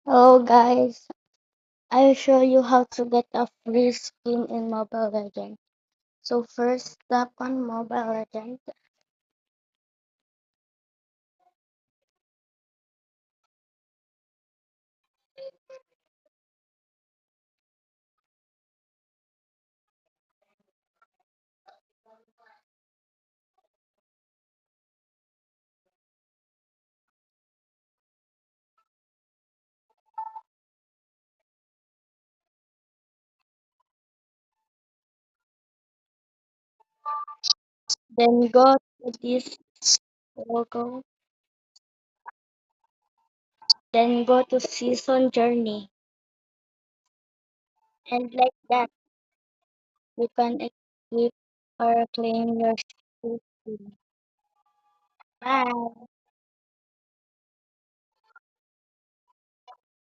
Hello guys, I'll show you how to get a free skin in Mobile Legends. So first tap on Mobile Legends, then go to this logo, then go to Season Journey. And like that, you can equip or claim your skin. Bye!